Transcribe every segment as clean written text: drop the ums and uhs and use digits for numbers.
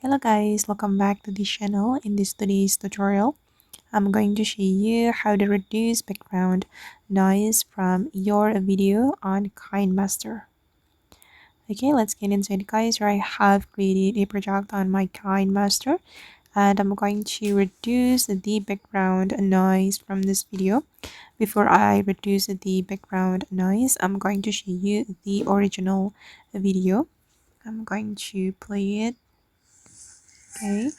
Hello guys, welcome back to the channel. In this today's tutorial, I'm going to show you how to reduce background noise from your video on KineMaster. Okay, let's get into it guys. Here I have created a project on my KineMaster and I'm going to reduce the background noise from this video. Before I reduce the background noise, I'm going to show you the original video. I'm going to play it. Okay.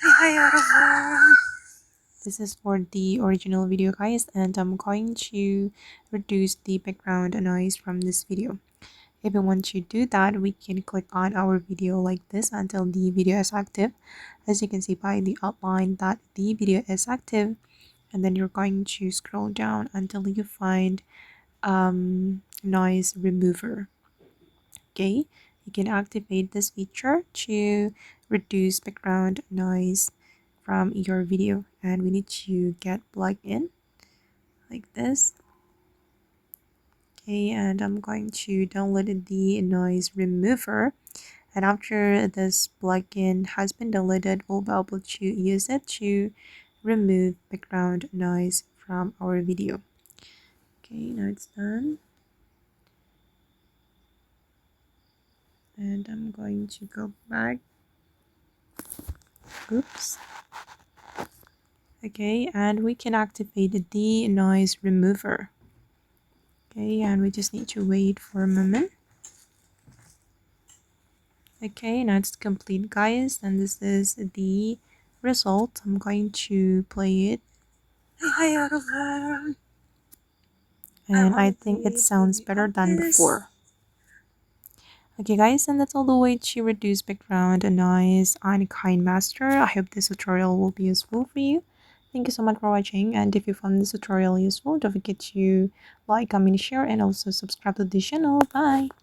This is for the original video guys, and I'm going to reduce the background noise from this video. If we want to do that, we can click on our video like this until the video is active. As you can see by the outline that the video is active, and then you're going to scroll down until you find noise remover. Okay, you can activate this feature to reduce background noise from your video, and we need to get plugged in like this. Okay, and I'm going to download the noise remover, and after this plugin has been downloaded, we'll be able to use it to remove background noise from our video. Okay, now it's done. And I'm going to go back. Oops. Okay, and we can activate the noise remover. Okay, and we just need to wait for a moment. Okay, now it's complete guys, and this is the result. I'm going to play it. And I think it sounds better than before. Okay guys, and that's all the way to reduce background noise on KineMaster. I hope this tutorial will be useful for you. Thank you so much for watching, and if you found this tutorial useful, don't forget to like, comment, share, and also subscribe to the channel. Bye!